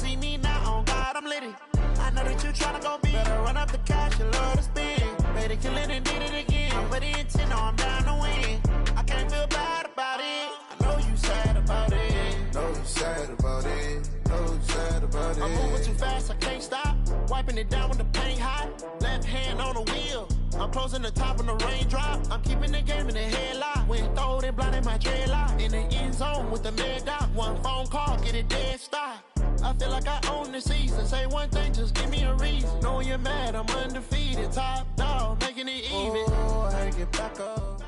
see me now, on God, I'm litty. I know that you tryna go big. Better run up the cash, you love to spend. Made it, kill it, and did it again. I'm with the intent, no, I'm down to win. I can't feel bad about it. I know you sad about it. Know you sad about it. Know you sad about it. I'm moving too fast, I can't stop. Wiping it down when the paint hot. Left hand on the wheel. I'm closing the top when the raindrop. I'm keeping the game in the headlock. When throwed and blinded my dreadlock. In the end zone with the mad dot. One phone call, get it dead stop. I feel like I own the season. Say one thing, just give me a reason. Knowing you're mad, I'm undefeated. Top dog, making it even. Oh, I had to get back up.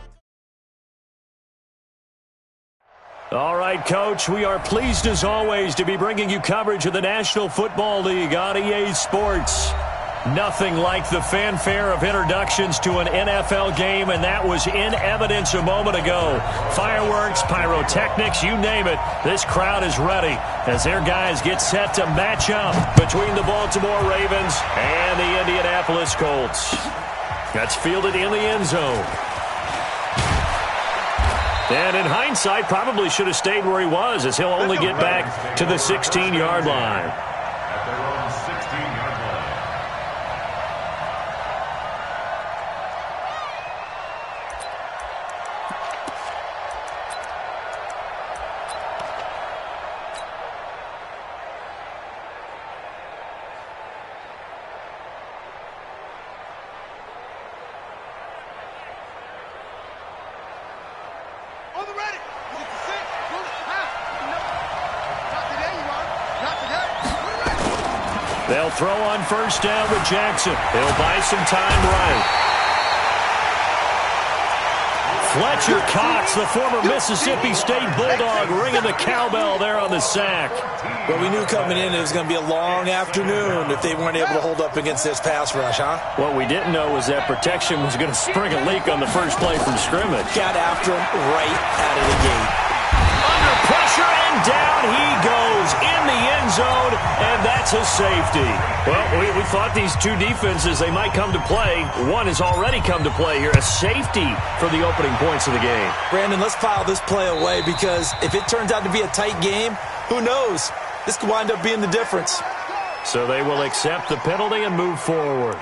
All right, Coach, we are pleased as always to be bringing you coverage of the National Football League on EA Sports. Nothing like the fanfare of introductions to an NFL game, and that was in evidence a moment ago. Fireworks, pyrotechnics, you name it. This crowd is ready as their guys get set to match up between the Baltimore Ravens and the Indianapolis Colts. That's fielded in the end zone. And in hindsight, probably should have stayed where he was, as he'll only get back to the 16-yard line. They'll throw on first down with Jackson. He'll buy some time right. Fletcher Cox, the former Mississippi State Bulldog, ringing the cowbell there on the sack. Well, we knew coming in it was going to be a long afternoon if they weren't able to hold up against this pass rush, huh? What we didn't know was that protection was going to spring a leak on the first play from scrimmage. Got after him right out of the gate. Under pressure, and down he goes in the end zone, and that's a safety. Well, we thought these two defenses, they might come to play. One has already come to play here, a safety for the opening points of the game. Brandon, let's file this play away because if it turns out to be a tight game, who knows? This could wind up being the difference. So they will accept the penalty and move forward.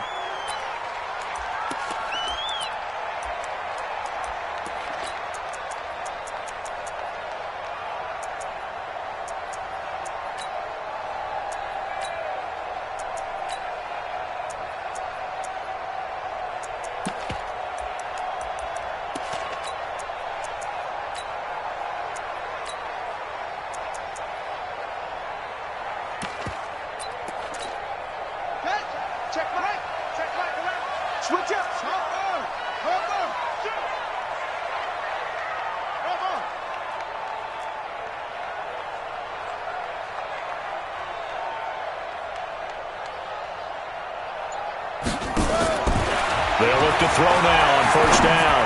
They'll look to throw now on first down.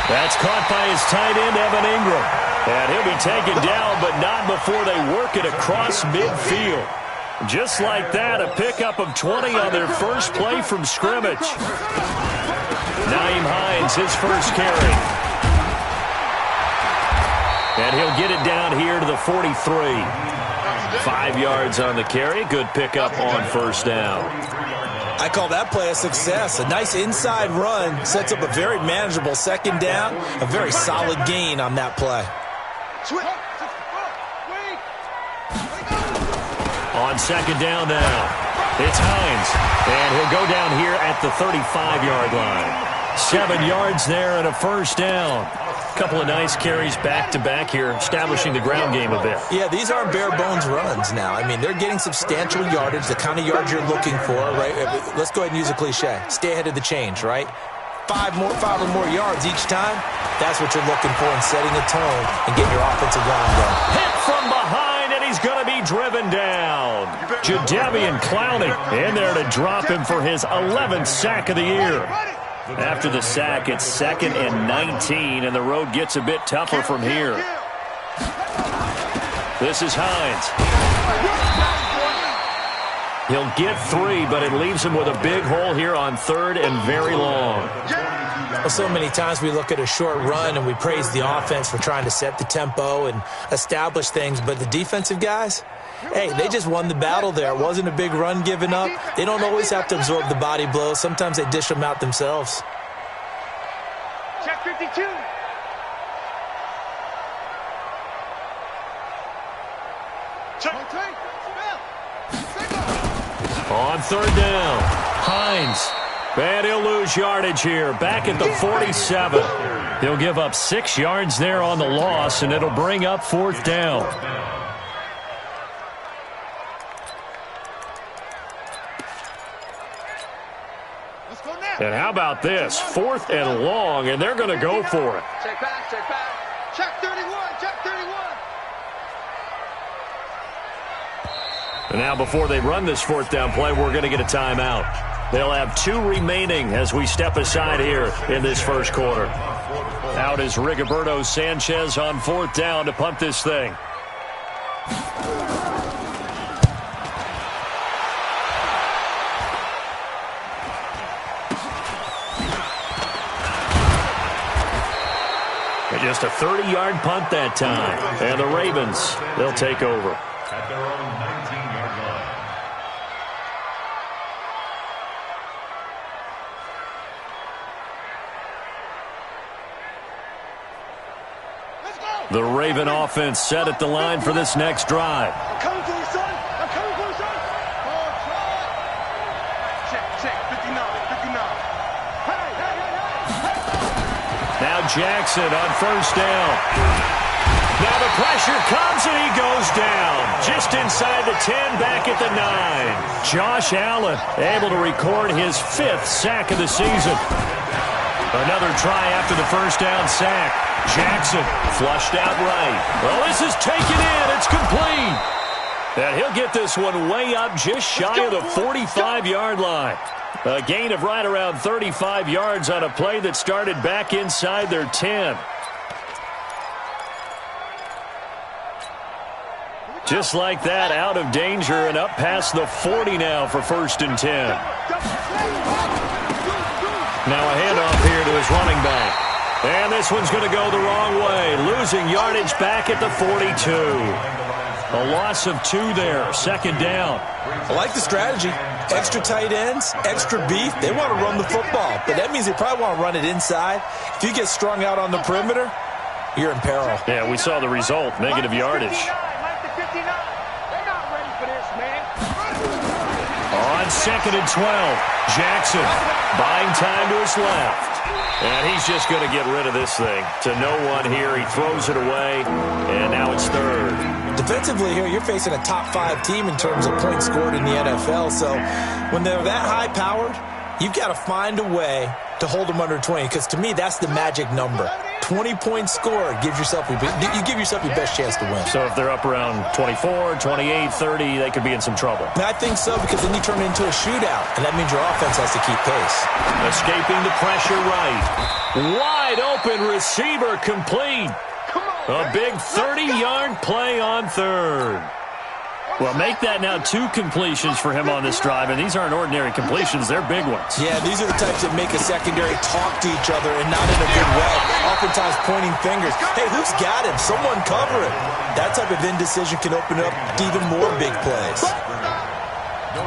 That's caught by his tight end, Evan Ingram. And he'll be taken down, but not before they work it across midfield. Just like that, a pickup of 20 on their first play from scrimmage. Nyheim Hines, his first carry. And he'll get it down here to the 43. 5 yards on the carry. Good pickup on first down. I call that play a success. A nice inside run sets up a very manageable second down. A very solid gain on that play. On second down now, it's Hines. And he'll go down here at the 35-yard line. 7 yards there and a first down. A couple of nice carries back-to-back here, establishing the ground game a bit. Yeah, these aren't bare-bones runs now. I mean, they're getting substantial yardage, the kind of yards you're looking for, right? Let's go ahead and use a cliche. Stay ahead of the change, right? Five or more yards each time, that's what you're looking for in setting a tone and getting your offensive line going. Hit from behind, and he's going to be driven down. Jadeveon Clowney in there to drop him for his 11th sack of the year. After the sack, it's 2nd and 19, and the road gets a bit tougher from here. This is Hines. He'll get 3, but it leaves him with a big hole here on 3rd and very long. Well, so many times we look at a short run and we praise the offense for trying to set the tempo and establish things, but the defensive guys, hey, they just won the battle there. It wasn't a big run given up. They don't always have to absorb the body blows. Sometimes they dish them out themselves. Check 52. On third down, Hines. And he'll lose yardage here. Back at the 47. He'll give up 6 yards there on the loss, and it'll bring up fourth down. And how about this? 4th and long, and they're going to go for it. Check back, check back. Check 31, check 31. And now before they run this fourth down play, we're going to get a timeout. They'll have 2 remaining as we step aside here in this first quarter. Out is Rigoberto Sanchez on fourth down to punt this thing. And just a 30-yard punt that time. And the Ravens, they'll take over. At their own 19-yard line. The Raven offense set at the line for this next drive. I'm coming for you, son. I'm coming for you, son. Check, 59, 59. Hey, hey, hey, hey. Now Jackson on first down. Now the pressure comes and he goes down. Just inside the 10, back at the 9. Josh Allen able to record his 5th sack of the season. Another try after the first down sack. Jackson flushed out right. Well, this is taken in. It's complete. And he'll get this one way up just shy of the 45-yard line. A gain of right around 35 yards on a play that started back inside their 10. Just like that, out of danger and up past the 40 now for 1st and 10. Now a handoff here to his running back. And this one's going to go the wrong way. Losing yardage back at the 42. A loss of 2 there. 2nd down. I like the strategy. Extra tight ends, extra beef. They want to run the football, but that means they probably want to run it inside. If you get strung out on the perimeter, you're in peril. Yeah, we saw the result. Negative yardage. On 2nd and 12, Jackson buying time to his left. And he's just going to get rid of this thing. To no one here. He throws it away, and now it's 3rd. Defensively here, you're facing a top 5 team in terms of points scored in the NFL. So when they're that high-powered, you've got to find a way to hold them under 20. Because to me, that's the magic number. 20 points scored, you give yourself your best chance to win. So if they're up around 24, 28, 30, they could be in some trouble. And I think so, because then you turn it into a shootout, and that means your offense has to keep pace. Escaping the pressure right. Wide open receiver complete. A big 30-yard play on 3rd. Well, make that now 2 completions for him on this drive, and these aren't ordinary completions. They're big ones. Yeah, these are the types that make a secondary talk to each other and not in a good way. Oftentimes pointing fingers. Hey, who's got him? Someone cover it. That type of indecision can open up to even more big plays.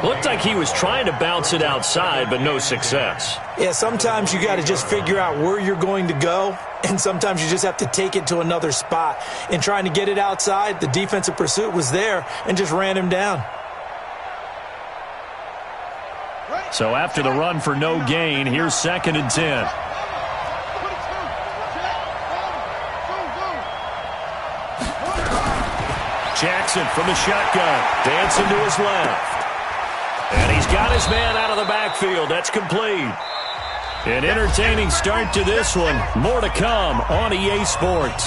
Looked like he was trying to bounce it outside, but no success. Yeah, sometimes you got to just figure out where you're going to go, and sometimes you just have to take it to another spot. In trying to get it outside, the defensive pursuit was there and just ran him down. So after the run for no gain, here's 2nd and 10. Jackson from the shotgun, dancing to his left. And he's got his man out of the backfield. That's complete. An entertaining start to this one. More to come on EA Sports.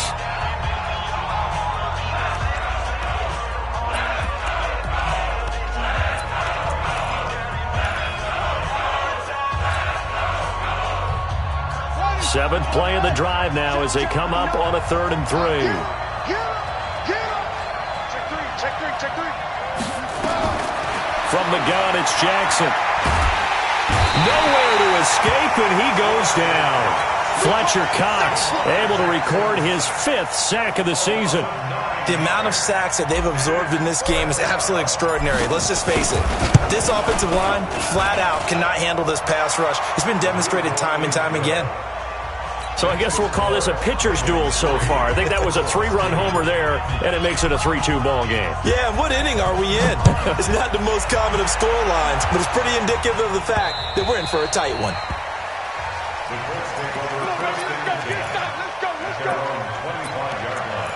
Seventh play of the drive now as they come up on a 3rd and 3. From the gun, it's Jackson. Nowhere to escape, and he goes down. Fletcher Cox able to record his 5th sack of the season. The amount of sacks that they've absorbed in this game is absolutely extraordinary. Let's just face it. This offensive line, flat out, cannot handle this pass rush. It's been demonstrated time and time again. So I guess we'll call this a pitcher's duel so far. I think that was a 3-run homer there, and it makes it a 3-2 ball game. Yeah, what inning are we in? It's not the most common of score lines, but it's pretty indicative of the fact that we're in for a tight one. The Colts take over first and 10 at their own 25-yard line.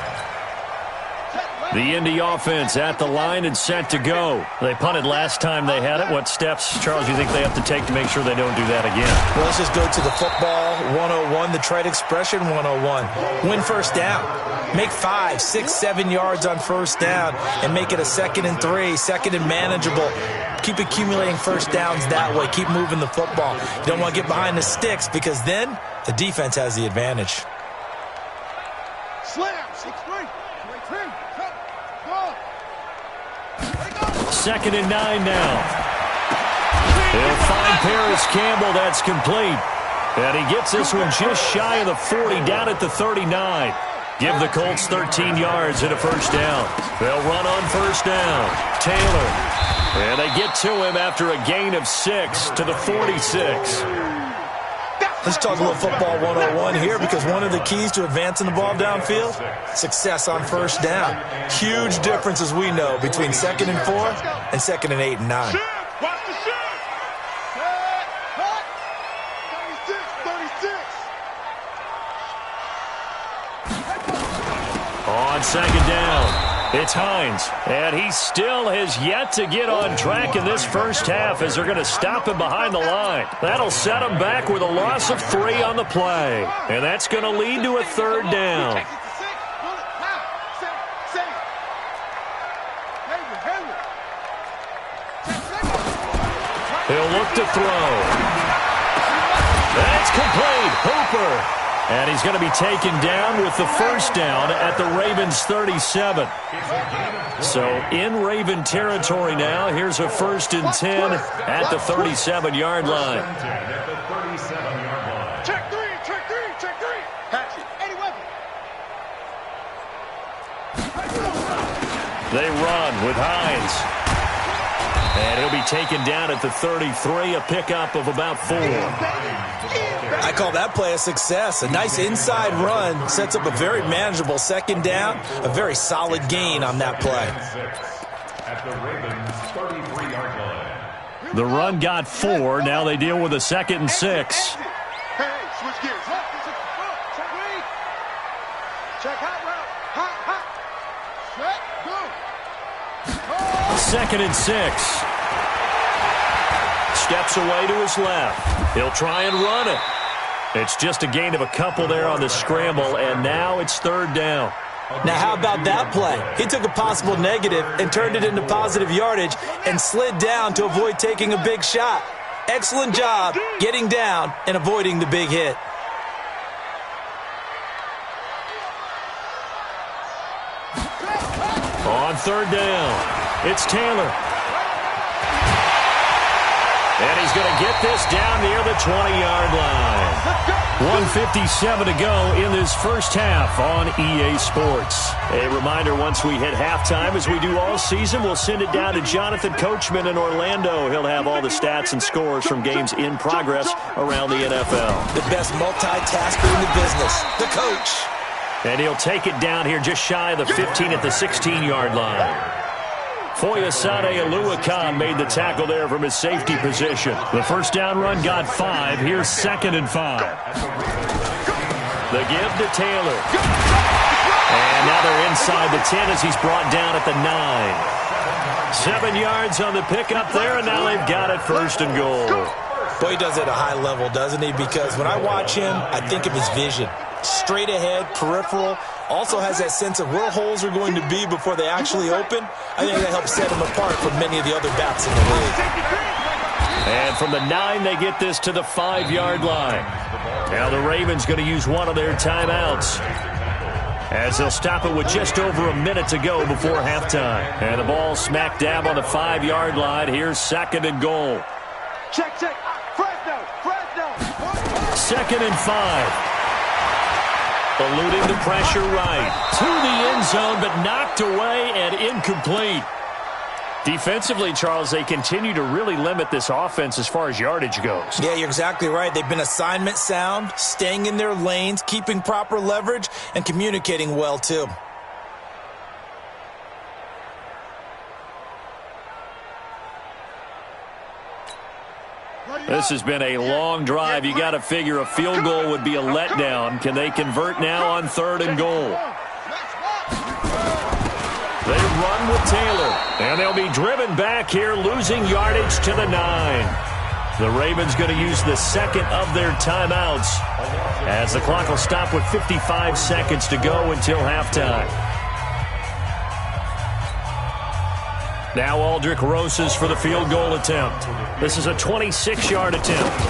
The Indy offense at the line and set to go. They punted last time they had it. What steps, Charles, do you think they have to take to make sure they don't do that again? Well, let's just go to the football 101, the trade expression 101. Win first down. Make 5, 6, 7 yards on first down and make it a 2nd and 3, 2nd and manageable. Keep accumulating first downs that way. Keep moving the football. You don't want to get behind the sticks because then the defense has the advantage. Slam. 6-3. 3-3. 2nd and 9 now. He'll find Paris Campbell. That's complete. And he gets this one just shy of the 40, down at the 39. Give the Colts 13 yards and a first down. They'll run on first down. Taylor. And they get to him after a gain of 6 to the 46. Let's talk a little football 101 here because one of the keys to advancing the ball downfield, success on first down. Huge difference, as we know, between 2nd and 4 and 2nd and 8 and 9. Watch the shot. 36. On 2nd down, it's Hines, and he still has yet to get on track in this first half as they're going to stop him behind the line. That'll set him back with a loss of 3 on the play, and that's going to lead to a 3rd down. He'll look to throw. That's complete. Hooper. And he's going to be taken down with the first down at the Ravens' 37. So in Raven territory now, here's a 1st and 10 at the 37-yard line. Check 3. Patch it. Any weapon. They run with Hines. And he'll be taken down at the 33, a pickup of about 4. I call that play a success. A nice inside run sets up a very manageable 2nd down, a very solid gain on that play. At the Ravens' 33-yard line. The run got 4. Now they deal with a 2nd and 6. Hey, switch gears. Check hot route. Hot. Set, go. 2nd and 6. Steps away to his left. He'll try and run it. It's just a gain of a couple there on the scramble, and now it's 3rd down. Now, how about that play? He took a possible negative and turned it into positive yardage and slid down to avoid taking a big shot. Excellent job getting down and avoiding the big hit. On 3rd down, it's Taylor. And he's going to get this down near the 20-yard line. 1:57 to go in this first half on EA Sports. A reminder, once we hit halftime, as we do all season, we'll send it down to Jonathan Coachman in Orlando. He'll have all the stats and scores from games in progress around the NFL. The best multitasker in the business, the coach. And he'll take it down here just shy of the 15 at the 16-yard line. Foyesade Aluakan made the tackle there from his safety position. The first down run got 5. Here's 2nd and 5. The give to Taylor. And now they're inside the 10 as he's brought down at the 9. 7 yards on the pickup there, and now they've got it 1st and goal. Boy, he does it at a high level, doesn't he? Because when I watch him, I think of his vision. Straight ahead, peripheral. Also has that sense of where holes are going to be before they actually open. I think that helps set him apart from many of the other backs in the league. And from the 9, they get this to the 5-yard line. Now the Ravens going to use one of their timeouts, as they'll stop it with just over a minute to go before halftime. And the ball smack dab on the 5-yard line. Here's 2nd and goal. Check. 2nd and 5. Eluding the pressure right. To the end zone, but knocked away and incomplete. Defensively, Charles, they continue to really limit this offense as far as yardage goes. Yeah, you're exactly right. They've been assignment sound, staying in their lanes, keeping proper leverage, and communicating well, too. This has been a long drive. You got to figure a field goal would be a letdown. Can they convert now on 3rd and goal? They run with Taylor, and they'll be driven back here, losing yardage to the 9. The Ravens going to use the 2nd of their timeouts as the clock will stop with 55 seconds to go until halftime. Now Aldrich Rosas for the field goal attempt. This is a 26-yard attempt.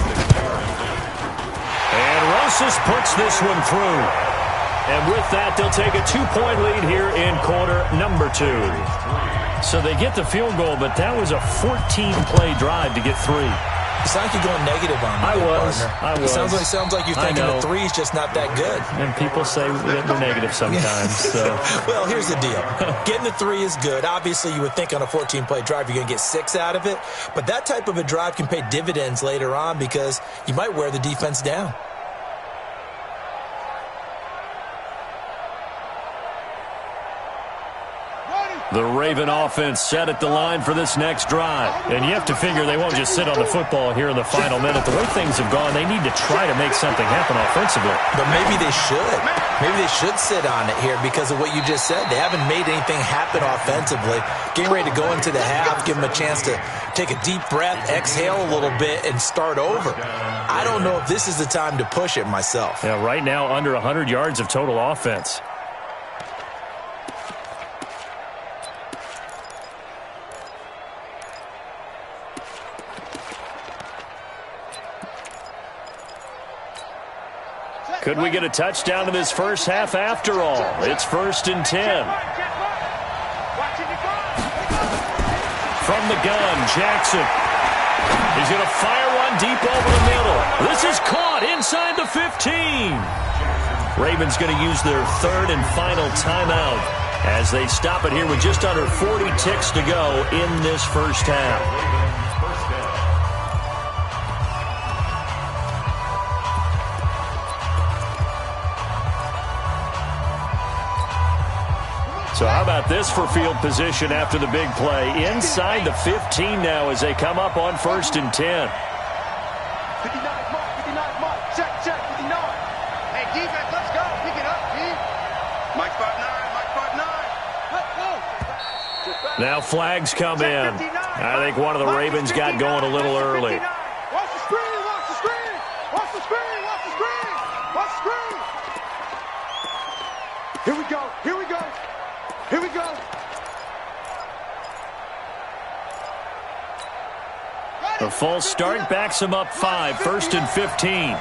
And Rosas puts this one through. And with that, they'll take a 2-point lead here in quarter number 2. So they get the field goal, but that was a 14-play drive to get 3. It's like you're going negative on me. I was. It sounds like you're thinking the 3's just not that good. And people say that we're negative sometimes. So. Well, here's the deal. Getting the 3 is good. Obviously, you would think on a 14-play drive you're going to get 6 out of it. But that type of a drive can pay dividends later on because you might wear the defense down. The Raven offense set at the line for this next drive. And you have to figure they won't just sit on the football here in the final minute. The way things have gone, they need to try to make something happen offensively. But maybe they should. Maybe they should sit on it here because of what you just said. They haven't made anything happen offensively. Getting ready to go into the half, give them a chance to take a deep breath, exhale a little bit, and start over. I don't know if this is the time to push it myself. Yeah, right now under 100 yards of total offense. Could we get a touchdown in this first half after all? It's 1st and 10. From the gun, Jackson. He's going to fire one deep over the middle. This is caught inside the 15. Ravens going to use their 3rd and final timeout as they stop it here with just under 40 ticks to go in this first half. So how about this for field position after the big play? Inside the 15 now as they come up on 1st and 10. 59 mark, check, 59. Hey, defense, let's go. Pick it up, D. Mike 5'9", Now flags come in. I think one of the Ravens got going a little early. Watch the screen, watch the screen. Watch the screen, watch the screen. Watch the screen. Here we go, here we go. Here we go. The false start backs him up 5, 1st and 15.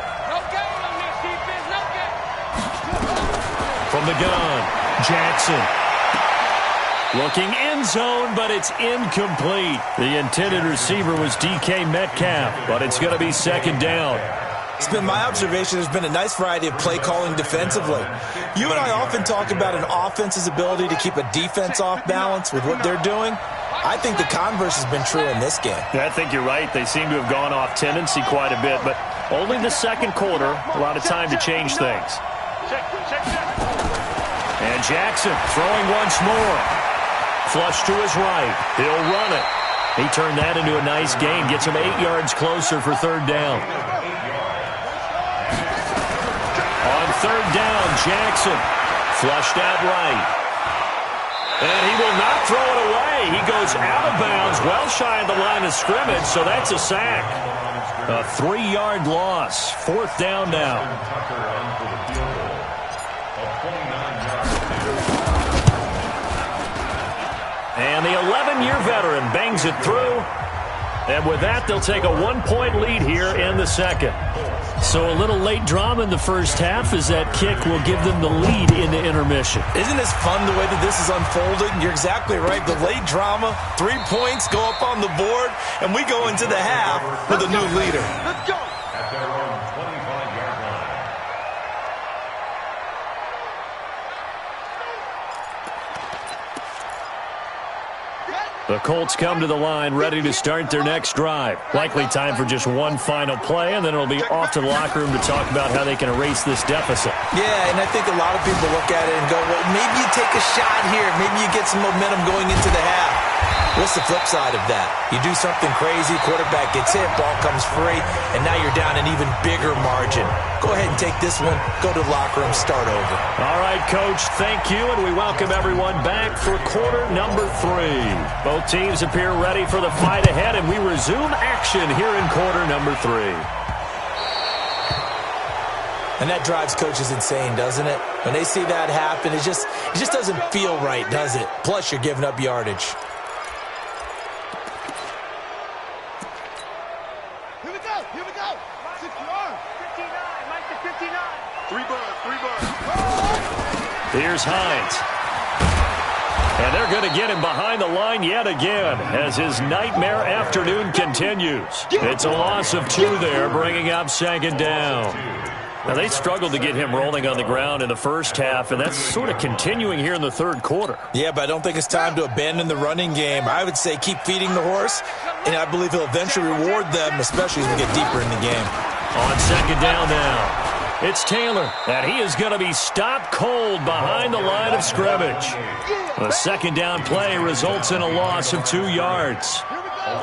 From the gun, Jackson. Looking end zone, but it's incomplete. The intended receiver was DK Metcalf, but it's going to be 2nd down. It's been my observation there's been a nice variety of play calling defensively. You and I often talk about an offense's ability to keep a defense off balance with what they're doing. I think the converse has been true in this game. I think you're right. They seem to have gone off tendency quite a bit, but only the 2nd quarter, a lot of time to change things. And Jackson throwing once more. Flush to his right. He'll run it. He turned that into a nice gain. Gets him 8 yards closer for 3rd down. On 3rd down, Jackson flushed out right. And he will not throw it away. He goes out of bounds, well shy of the line of scrimmage, so that's a sack. A 3-yard loss. 4th down now. And the 11-year veteran bangs it through. And with that, they'll take a 1-point lead here in the 2nd. So a little late drama in the first half as that kick will give them the lead into intermission. Isn't this fun the way that this is unfolding? You're exactly right. The late drama, 3 points go up on the board, and we go into the half with a new leader. Let's go. At their own 25-yard The Colts come to the line ready to start their next drive. Likely time for just one final play, and then it'll be off to the locker room to talk about how they can erase this deficit. Yeah, and I think a lot of people look at it and go, well, maybe you take a shot here. Maybe you get some momentum going into the half. What's the flip side of that? You do something crazy, quarterback gets hit, ball comes free, and now you're down an even bigger margin. Go ahead and take this one, go to the locker room, start over. All right, Coach, thank you, and we welcome everyone back for quarter number 3. Both teams appear ready for the fight ahead, and we resume action here in quarter number 3. And that drives coaches insane, doesn't it? When they see that happen, it just doesn't feel right, does it? Plus, you're giving up yardage. Here we go. 6-yard. 59. Mike to 59. 3 bars. Here's Hines. And they're going to get him behind the line yet again as his nightmare afternoon continues. It's a loss of 2 there, bringing up second down. Now, they struggled to get him rolling on the ground in the first half, and that's sort of continuing here in the third quarter. Yeah, but I don't think it's time to abandon the running game. I would say keep feeding the horse, and I believe he'll eventually reward them, especially as we get deeper in the game. On second down now, it's Taylor, and he is going to be stopped cold behind the line of scrimmage. The second down play results in a loss of 2 yards.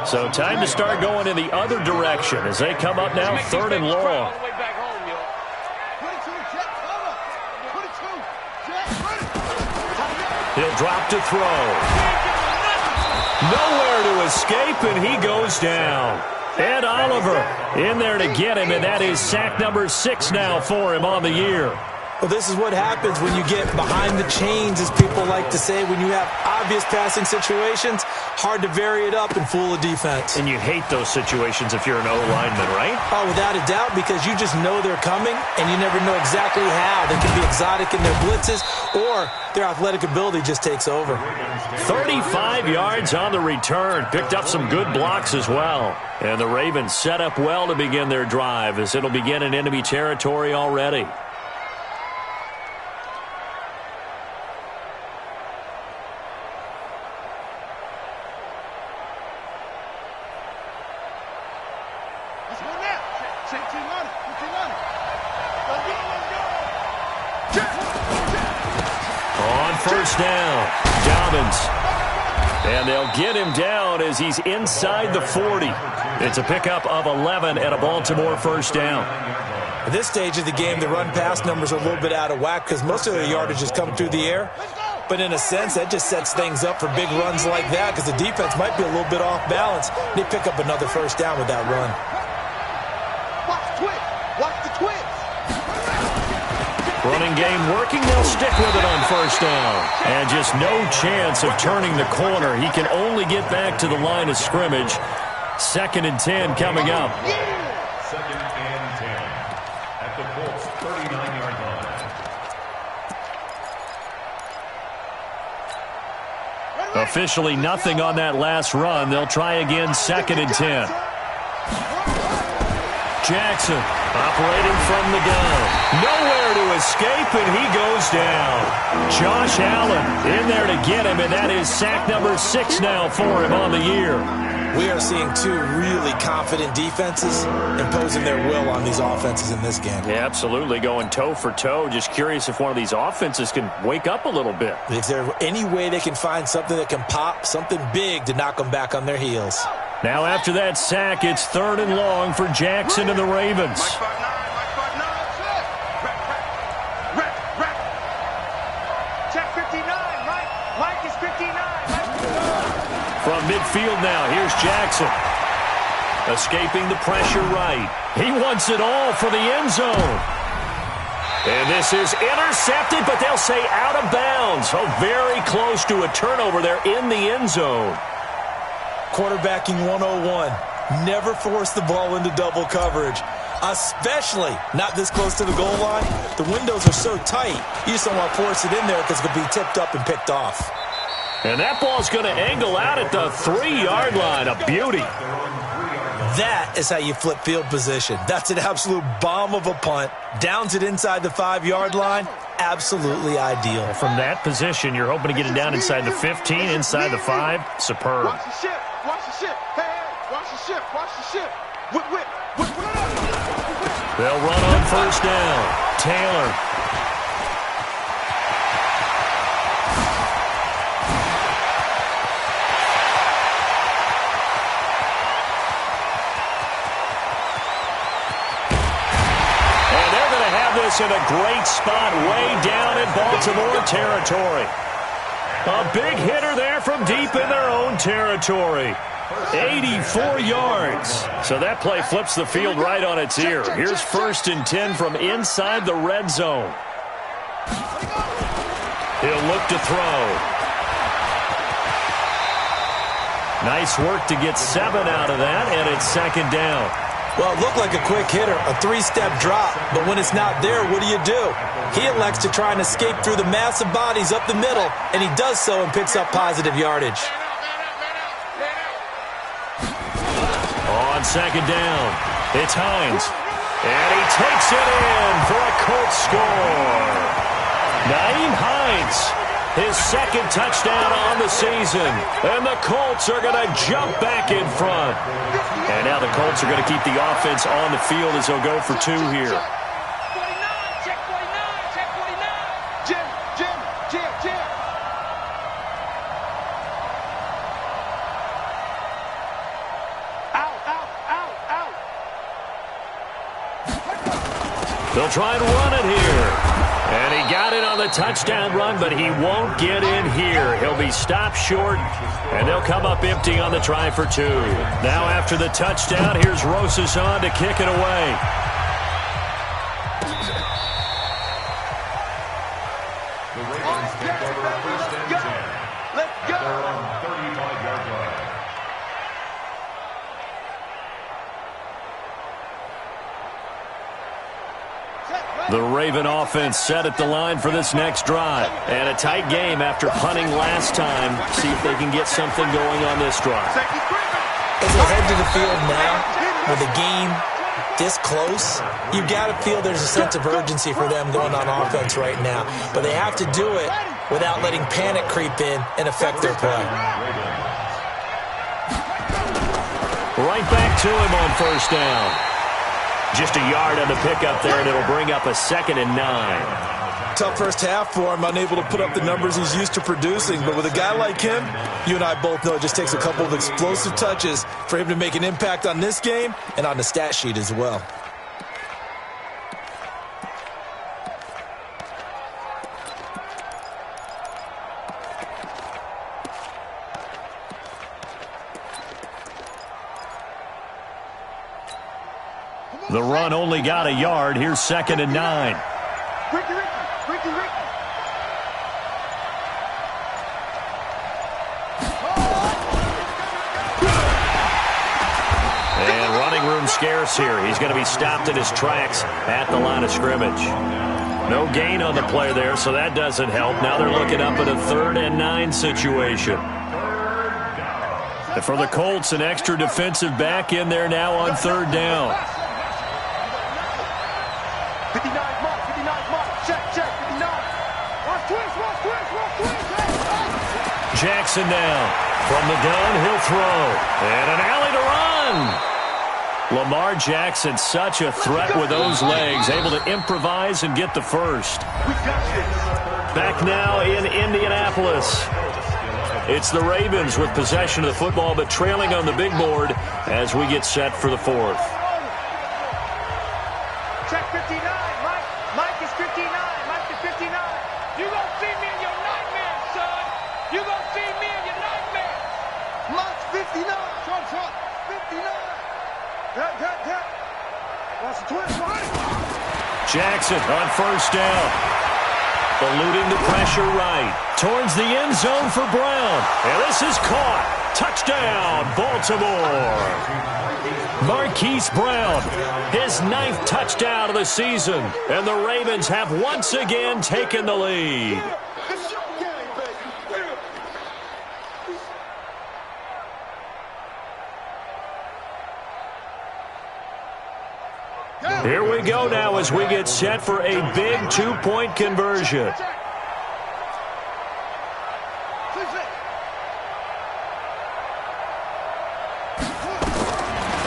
So time to start going in the other direction as they come up now third and long. He'll drop to throw. Nowhere to escape, and he goes down. Ed Oliver in there to get him, and that is sack number 6 now for him on the year. Well, this is what happens when you get behind the chains, as people like to say. When you have obvious passing situations, hard to vary it up and fool a defense. And you hate those situations if you're an O-lineman, right? Oh, without a doubt, because you just know they're coming, and you never know exactly how. They can be exotic in their blitzes, or their athletic ability just takes over. 35 yards on the return. Picked up some good blocks as well. And the Ravens set up well to begin their drive, as it'll begin in enemy territory already. First down, Dobbins. And they'll get him down as he's inside the 40. It's a pickup of 11 and a Baltimore first down. At this stage of the game, the run-pass numbers are a little bit out of whack because most of their yardage has come through the air. But in a sense, that just sets things up for big runs like that because the defense might be a little bit off balance. They pick up another first down with that run. Watch the twitch. Running game working, they'll stick with it on first down. And just no chance of turning the corner. He can only get back to the line of scrimmage. 2nd and 10 coming up. 2nd and 10 at the Colts 39-yard line. Officially nothing on that last run. They'll try again, 2nd and 10. Jackson operating from the gun. Nowhere to escape, and he goes down. Josh Allen in there to get him, and that is sack number 6 now for him on the year. We are seeing 2 really confident defenses imposing their will on these offenses in this game. Yeah, absolutely, going toe for toe. Just curious if one of these offenses can wake up a little bit. Is there any way they can find something that can pop, something big to knock them back on their heels? Now after that sack, it's 3rd and long for Jackson and the Ravens. Check 59, Mike is 59. From midfield now, here's Jackson. Escaping the pressure right. He wants it all for the end zone. And this is intercepted, but they'll say out of bounds. Oh, very close to a turnover there in the end zone. Quarterbacking 101. Never force the ball into double coverage, especially not this close to the goal line. The windows are so tight, you just don't want to force it in there because it could be tipped up and picked off. And that ball's going to angle out at the 3-yard line. A beauty. That is how you flip field position. That's an absolute bomb of a punt. Downs it inside the 5-yard line. absolutely ideal. From that position, you're hoping to get it down inside the 15, inside the 5. Superb. Watch the ship. Watch the ship. Hey, watch the ship. Watch the ship. Whip. They'll run on first down. Taylor. And they're going to have this in a great spot way down in Baltimore territory. A big hitter there from deep in their own territory. 84 yards. So that play flips the field right on its ear. Here's 1st and 10 from inside the red zone. He'll look to throw. Nice work to get 7 out of that, and it's 2nd down. Well, it looked like a quick hitter, a 3-step drop, but when it's not there, what do? He elects to try and escape through the massive bodies up the middle, and he does so and picks up positive yardage. On 2nd down, it's Hines. And he takes it in for a Colts score. Nyheim Hines, his 2nd touchdown on the season. And the Colts are going to jump back in front. And now the Colts are going to keep the offense on the field as they'll go for 2 here. 49, check 49, check 49. Jim. Out. They'll try and run it here. And he got it on the touchdown run, but he won't get in here. He'll be stopped short, and they'll come up empty on the try for 2. Now after the touchdown, here's Rosas on to kick it away. The Ravens take over 1st and 10. Let's go. They're on 35-yard line. The Raven offense set at the line for this next drive. And a tight game after punting last time. See if they can get something going on this drive. As they head to the field now, with the game this close, you got to feel there's a sense of urgency for them going on offense right now. But they have to do it without letting panic creep in and affect their play. Right back to him on first down. Just a yard on the pickup there, and it'll bring up a 2nd and 9. Tough first half for him, unable to put up the numbers he's used to producing. But with a guy like him, you and I both know it just takes a couple of explosive touches for him to make an impact on this game and on the stat sheet as well. The run only got a yard. Here's 2nd and 9. Ricky. And running room scarce here. He's going to be stopped in his tracks at the line of scrimmage. No gain on the play there, so that doesn't help. Now they're looking up at a 3rd and 9 situation. And for the Colts, an extra defensive back in there now on 3rd down. 59 mark, check, 59. Watch twist. Jackson down. From the gun, he'll throw. And an alley to run. Lamar Jackson, such a threat with those legs, able to improvise and get the first. Back now in Indianapolis. It's the Ravens with possession of the football, but trailing on the big board as we get set for the 4th. Check 59, Mike is 59, Mike is 59. You gonna see me in your nightmares, son. You gonna see me in your nightmares. Mike's 59, front, 59. Hit. Watch the twist, right? Jackson on first down. Eluding the pressure right. Towards the end zone for Brown. And this is caught. Touchdown, Baltimore. Marquise Brown, his 9th touchdown of the season. And the Ravens have once again taken the lead. Here we go now as we get set for a big 2-point conversion.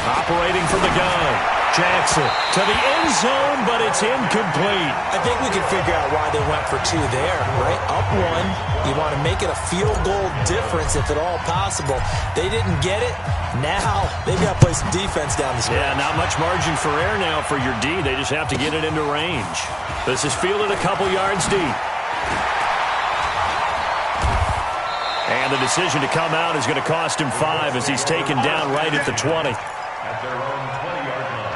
Operating from the gun. Jackson to the end zone, but it's incomplete. I think we can figure out why they went for 2 there, right? Up 1. You want to make it a field goal difference if at all possible. They didn't get it. Now they've got to play some defense down the stretch. Yeah, not much margin for error now for your D. They just have to get it into range. This is fielded a couple yards deep. And the decision to come out is going to cost him 5 as he's taken down right at the 20. At their own 20-yard line.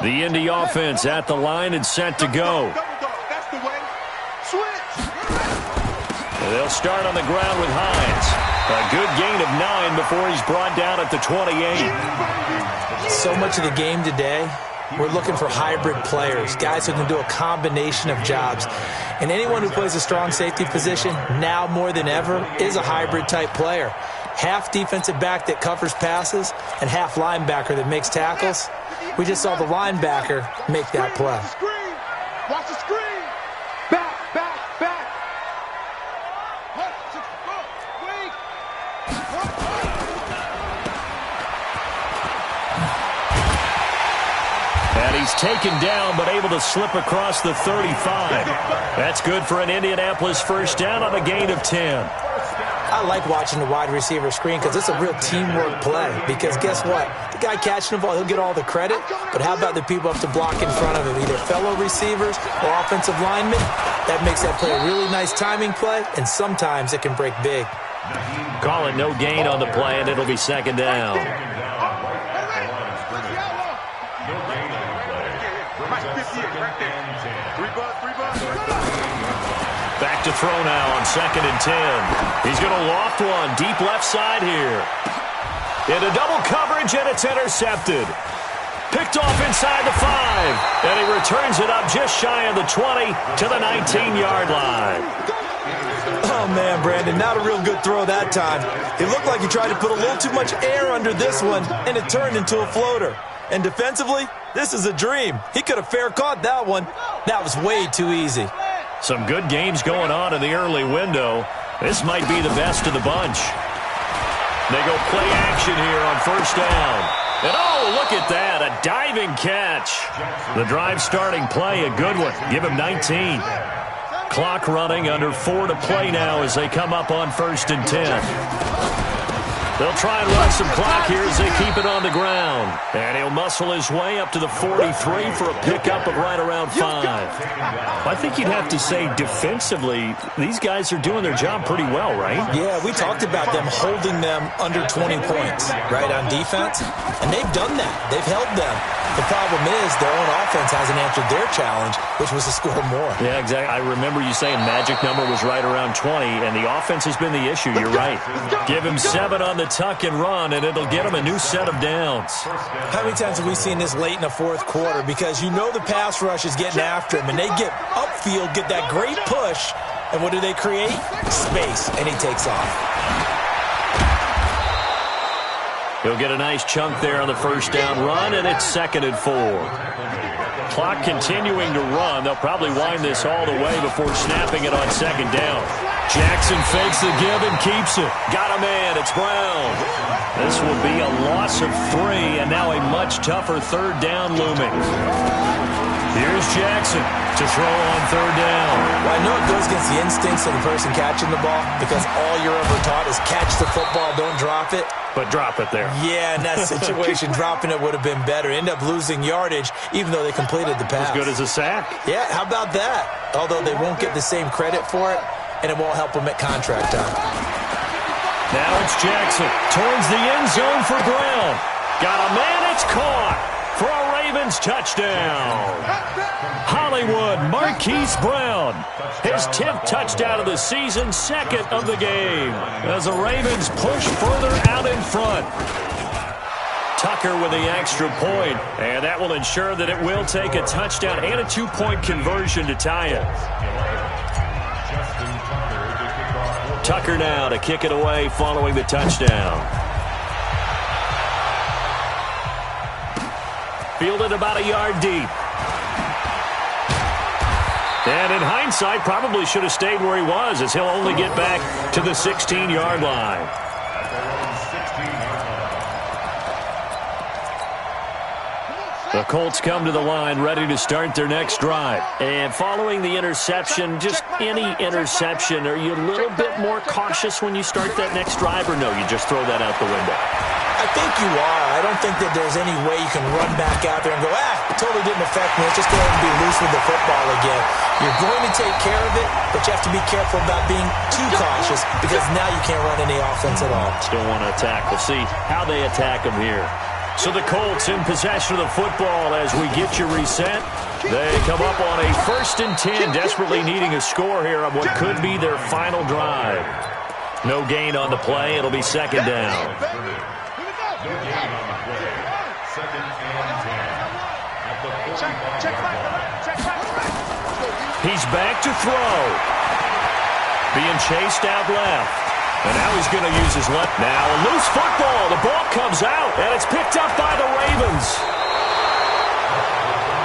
The Indy offense at the line and set to go. That's the way. Switch. They'll start on the ground with Hines. A good gain of 9 before he's brought down at the 28. So much of the game today, we're looking for hybrid players, guys who can do a combination of jobs. And anyone who plays a strong safety position, now more than ever, is a hybrid-type player. Half defensive back that covers passes and half linebacker that makes tackles. We just saw the linebacker make that play. Watch the screen. Back, back, back. And he's taken down, but able to slip across the 35. That's good for an Indianapolis first down on a gain of 10. I like watching the wide receiver screen because it's a real teamwork play. Because guess what? The guy catching the ball, he'll get all the credit. But how about the people up to block in front of him, either fellow receivers or offensive linemen? That makes that play a really nice timing play, and sometimes it can break big. Call it no gain on the play, and it'll be second down. Back to throw now on 2nd and 10. He's going to loft one deep left side here. Into double coverage, and it's intercepted. Picked off inside the 5. And he returns it up just shy of the 20 to the 19-yard line. Oh, man, Brandon, not a real good throw that time. It looked like he tried to put a little too much air under this one, and it turned into a floater. And defensively, this is a dream. He could have fair caught that one. That was way too easy. Some good games going on in the early window. This might be the best of the bunch. They go play action here on first down. And oh, look at that, a diving catch. The drive starting play, a good one. Give him 19. Clock running, under 4 to play now as they come up on 1st and 10. They'll try and run some clock here as they keep it on the ground. And he'll muscle his way up to the 43 for a pickup of right around 5. I think you'd have to say defensively, these guys are doing their job pretty well, right? Yeah, we talked about them holding them under 20 points, right, on defense. And they've done that. They've held them. The problem is their own offense hasn't answered their challenge, which was to score more. Yeah, exactly. I remember you saying magic number was right around 20, and the offense has been the issue. You're right. Give him 7 on the tuck and run, and it'll get him a new set of downs. How many times have we seen this late in the 4th quarter? Because you know the pass rush is getting after him, and they get upfield, get that great push, and what do they create? Space, and he takes off. He'll get a nice chunk there on the first down run, and it's 2nd and 4. Clock continuing to run. They'll probably wind this all the way before snapping it on 2nd down. Jackson fakes the give and keeps it. Got a man. It's Brown. This will be a loss of 3, and now a much tougher 3rd down looming. Here's Jackson to throw on 3rd down. Well, I know it goes against the instincts of the person catching the ball because all you're ever taught is catch the football, don't drop it. But drop it there. Yeah, in that situation, dropping it would have been better. End up losing yardage, even though they completed the pass. As good as a sack. Yeah, how about that? Although they won't get the same credit for it, and it won't help them at contract time. Now it's Jackson towards the end zone for Brown. Got a man, it's caught for a Ravens touchdown. Hollywood Marquise Brown, his 10th touchdown of the season, 2nd of the game, as the Ravens push further out in front. Tucker with the extra point, and that will ensure that it will take a touchdown and a 2-point conversion to tie it. Tucker now to kick it away following the touchdown. Fielded about a yard deep. And in hindsight, probably should have stayed where he was, as he'll only get back to the 16-yard line. The Colts come to the line ready to start their next drive. And following the interception, just any interception, are you a little bit more cautious when you start that next drive, or no, you just throw that out the window? I think you are. I don't think that there's any way you can run back out there and go, it totally didn't affect me. Let's just go ahead and be loose with the football again. You're going to take care of it, but you have to be careful about being too cautious because now you can't run any offense at all. Still want to attack. We'll see how they attack them here. So the Colts in possession of the football as we get you reset. They come up on a 1st and 10, desperately needing a score here on what could be their final drive. No gain on the play. It'll be 2nd down. No gain on the play. 2nd and 10. At the 45-yard line. He's back to throw. Being chased out left. And now he's going to use his left. Now a loose football. The ball comes out, and it's picked up by the Ravens.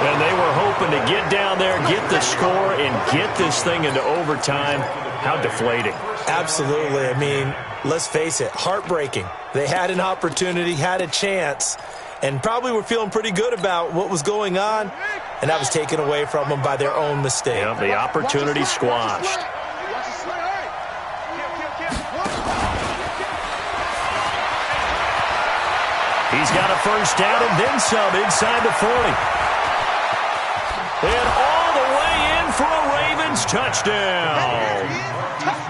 And they were hoping to get down there, get the score, and get this thing into overtime. How deflating. Absolutely. I mean, let's face it, heartbreaking. They had an opportunity, had a chance, and probably were feeling pretty good about what was going on, and that was taken away from them by their own mistake. Yeah, the opportunity squashed. He's got a 1st down and then some inside the 40. And all the way in for a Ravens touchdown.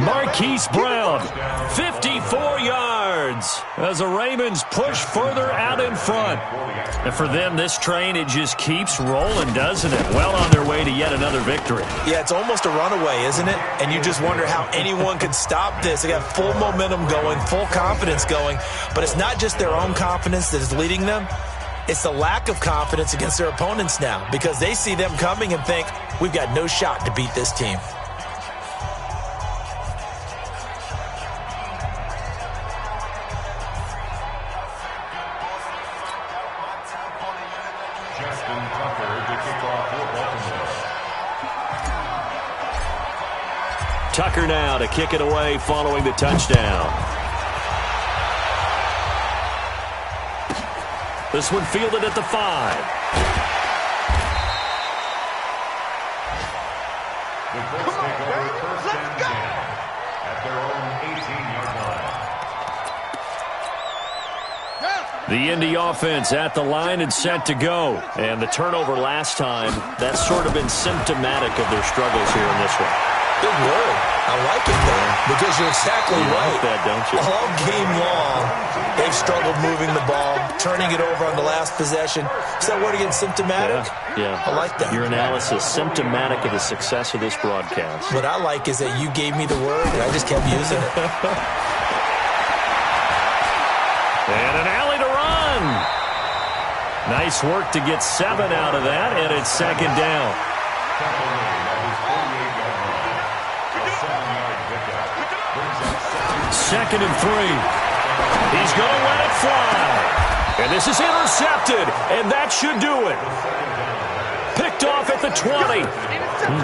Marquise Brown, 54 yards as the Ravens push further out in front. And for them, this train, it just keeps rolling, doesn't it? Well on their way to yet another victory. Yeah, it's almost a runaway, isn't it? And you just wonder how anyone could stop this. They got full momentum going, full confidence going. But it's not just their own confidence that is leading them. It's the lack of confidence against their opponents now because they see them coming and think, we've got no shot to beat this team. Tucker now to kick it away following the touchdown. This one fielded at the 5. The Colts take over 1st and 10 at their own 18-yard line. The Indy offense at the line and set to go. And the turnover last time, that's sort of been symptomatic of their struggles here in this one. Big word. I like it, though, because you're exactly right. Like that, don't you? All game long, they've struggled moving the ball, turning it over on the last possession. Is that word again, symptomatic? Yeah. I like that. Your analysis, symptomatic of the success of this broadcast. What I like is that you gave me the word, and I just kept using it. And an alley to run. Nice work to get 7 out of that, and it's 2nd down. 2nd and 3. He's going to let it fly. And this is intercepted, and that should do it. Picked off at the 20.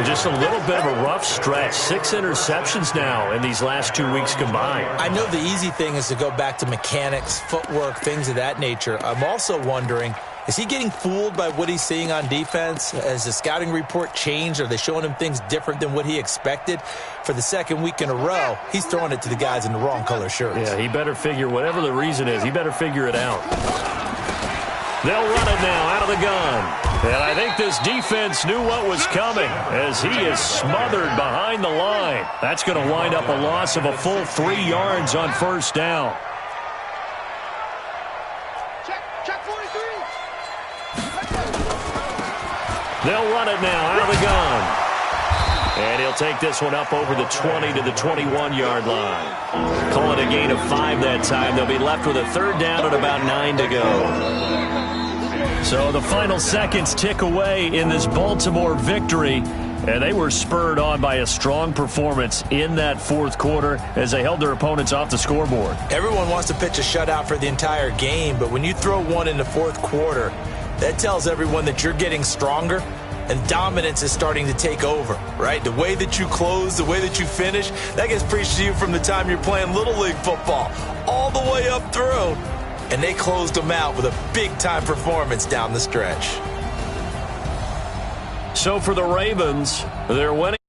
Just a little bit of a rough stretch. 6 interceptions now in these last 2 weeks combined. I know the easy thing is to go back to mechanics, footwork, things of that nature. I'm also wondering, is he getting fooled by what he's seeing on defense? Has the scouting report changed? Are they showing him things different than what he expected? For the 2nd week in a row, he's throwing it to the guys in the wrong color shirts. Yeah, he better figure, whatever the reason is, he better figure it out. They'll run it now out of the gun. And I think this defense knew what was coming as he is smothered behind the line. That's going to wind up a loss of a full 3 yards on 1st down. Check 43. They'll run it now out of the gun. And he'll take this one up over the 20 to the 21-yard line. Call it a gain of 5 that time. They'll be left with a third down and about 9 to go. So the final seconds tick away in this Baltimore victory. And they were spurred on by a strong performance in that fourth quarter as they held their opponents off the scoreboard. Everyone wants to pitch a shutout for the entire game, but when you throw one in the fourth quarter, that tells everyone that you're getting stronger and dominance is starting to take over, right? The way that you close, the way that you finish, that gets preached to you from the time you're playing Little League football all the way up through. And they closed them out with a big-time performance down the stretch. So for the Ravens, they're winning.